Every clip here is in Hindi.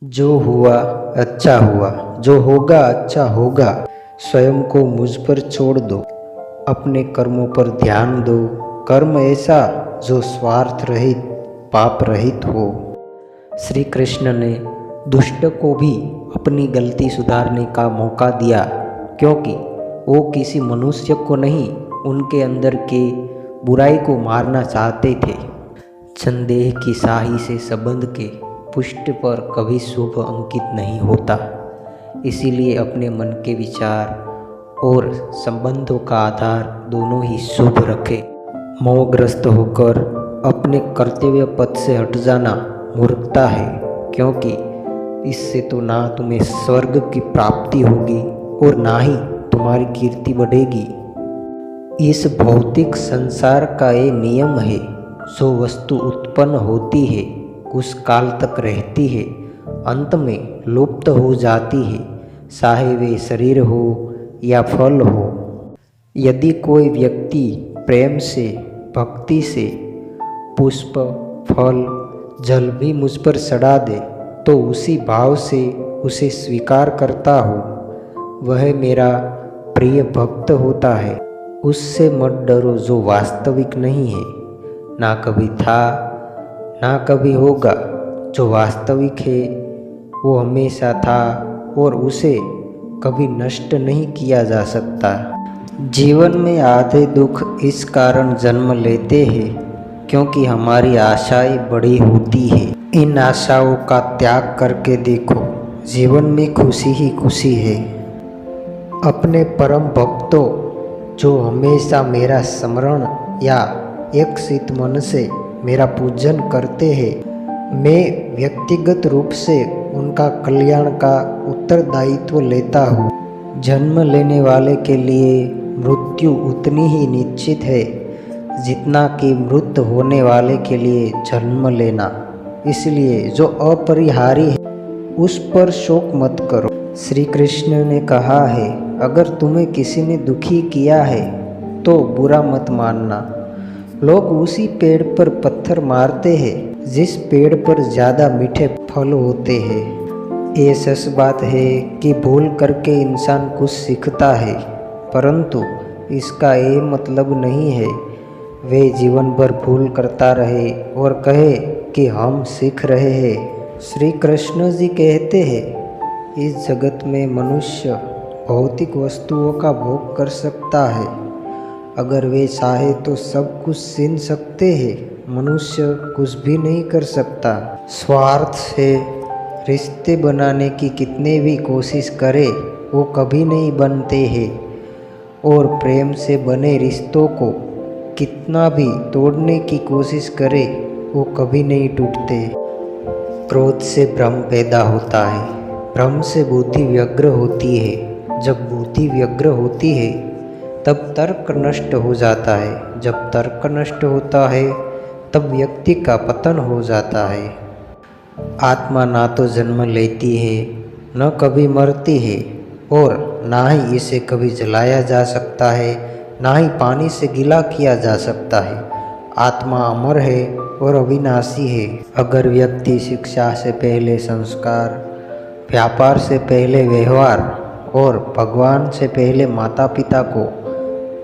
जो हुआ अच्छा हुआ, जो होगा अच्छा होगा। स्वयं को मुझ पर छोड़ दो, अपने कर्मों पर ध्यान दो। कर्म ऐसा जो स्वार्थ रहित, पाप रहित हो। श्री कृष्ण ने दुष्ट को भी अपनी गलती सुधारने का मौका दिया, क्योंकि वो किसी मनुष्य को नहीं, उनके अंदर के बुराई को मारना चाहते थे। संदेह की स्याही से संबंध के पुष्ट पर कभी शुभ अंकित नहीं होता। इसीलिए अपने मन के विचार और संबंधों का आधार दोनों ही शुभ रखें। मोहग्रस्त होकर अपने कर्तव्य पथ से हट जाना मूर्खता है, क्योंकि इससे तो ना तुम्हें स्वर्ग की प्राप्ति होगी और ना ही तुम्हारी कीर्ति बढ़ेगी। इस भौतिक संसार का ये नियम है, जो वस्तु उत्पन्न होती है कुछ काल तक रहती है, अंत में लुप्त हो जाती है, चाहे वे शरीर हो या फल हो। यदि कोई व्यक्ति प्रेम से, भक्ति से पुष्प, फल, जल भी मुझ पर चढ़ा दे, तो उसी भाव से उसे स्वीकार करता हूँ, वह मेरा प्रिय भक्त होता है। उससे मत डरो जो वास्तविक नहीं है, ना कभी था ना कभी होगा। जो वास्तविक है वो हमेशा था और उसे कभी नष्ट नहीं किया जा सकता। जीवन में आधे दुख इस कारण जन्म लेते हैं क्योंकि हमारी आशाएं बड़ी होती है। इन आशाओं का त्याग करके देखो, जीवन में खुशी ही खुशी है। अपने परम भक्तों जो हमेशा मेरा स्मरण या एक शीत मन से मेरा पूजन करते हैं, मैं व्यक्तिगत रूप से उनका कल्याण का उत्तरदायित्व लेता हूँ। जन्म लेने वाले के लिए मृत्यु उतनी ही निश्चित है जितना कि मृत होने वाले के लिए जन्म लेना। इसलिए जो अपरिहार्य है उस पर शोक मत करो। श्री कृष्ण ने कहा है, अगर तुम्हें किसी ने दुखी किया है तो बुरा मत मानना। लोग उसी पेड़ पर पत्थर मारते हैं जिस पेड़ पर ज़्यादा मीठे फल होते हैं। ये सच बात है कि भूल करके इंसान कुछ सीखता है, परंतु इसका ये मतलब नहीं है वे जीवन भर भूल करता रहे और कहे कि हम सीख रहे हैं। श्री कृष्ण जी कहते हैं, इस जगत में मनुष्य भौतिक वस्तुओं का भोग कर सकता है, अगर वे चाहे तो सब कुछ छीन सकते हैं। मनुष्य कुछ भी नहीं कर सकता। स्वार्थ से रिश्ते बनाने की कितने भी कोशिश करे वो कभी नहीं बनते हैं, और प्रेम से बने रिश्तों को कितना भी तोड़ने की कोशिश करे वो कभी नहीं टूटते। क्रोध से भ्रम पैदा होता है, भ्रम से बुद्धि व्यग्र होती है, जब बुद्धि व्यग्र होती है तब तर्क नष्ट हो जाता है, जब तर्क नष्ट होता है तब व्यक्ति का पतन हो जाता है। आत्मा ना तो जन्म लेती है न कभी मरती है, और ना ही इसे कभी जलाया जा सकता है, ना ही पानी से गीला किया जा सकता है। आत्मा अमर है और अविनाशी है। अगर व्यक्ति शिक्षा से पहले संस्कार, व्यापार से पहले व्यवहार और भगवान से पहले माता पिता को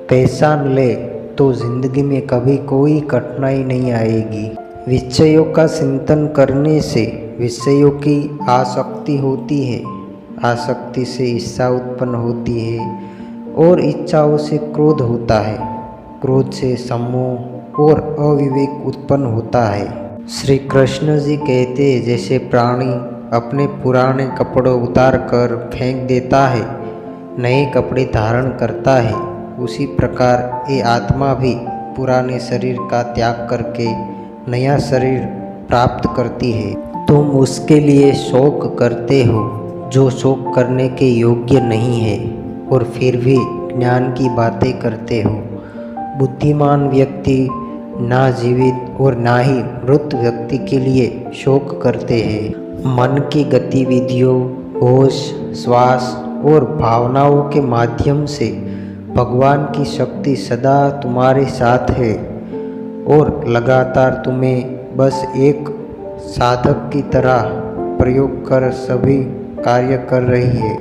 पहचान ले तो जिंदगी में कभी कोई कठिनाई नहीं आएगी। विषयों का चिंतन करने से विषयों की आसक्ति होती है, आसक्ति से इच्छा उत्पन्न होती है और इच्छाओं से क्रोध होता है, क्रोध से सम्मोह और अविवेक उत्पन्न होता है। श्री कृष्ण जी कहते हैं, जैसे प्राणी अपने पुराने कपड़े उतार कर फेंक देता है, नए कपड़े धारण करता है, उसी प्रकार ये आत्मा भी पुराने शरीर का त्याग करके नया शरीर प्राप्त करती है। तुम उसके लिए शोक करते हो जो शोक करने के योग्य नहीं है, और फिर भी ज्ञान की बातें करते हो। बुद्धिमान व्यक्ति ना जीवित और ना ही मृत व्यक्ति के लिए शोक करते हैं। मन की गतिविधियों, होश, श्वास और भावनाओं के माध्यम से भगवान की शक्ति सदा तुम्हारे साथ है और लगातार तुम्हें बस एक साधक की तरह प्रयोग कर सभी कार्य कर रही है।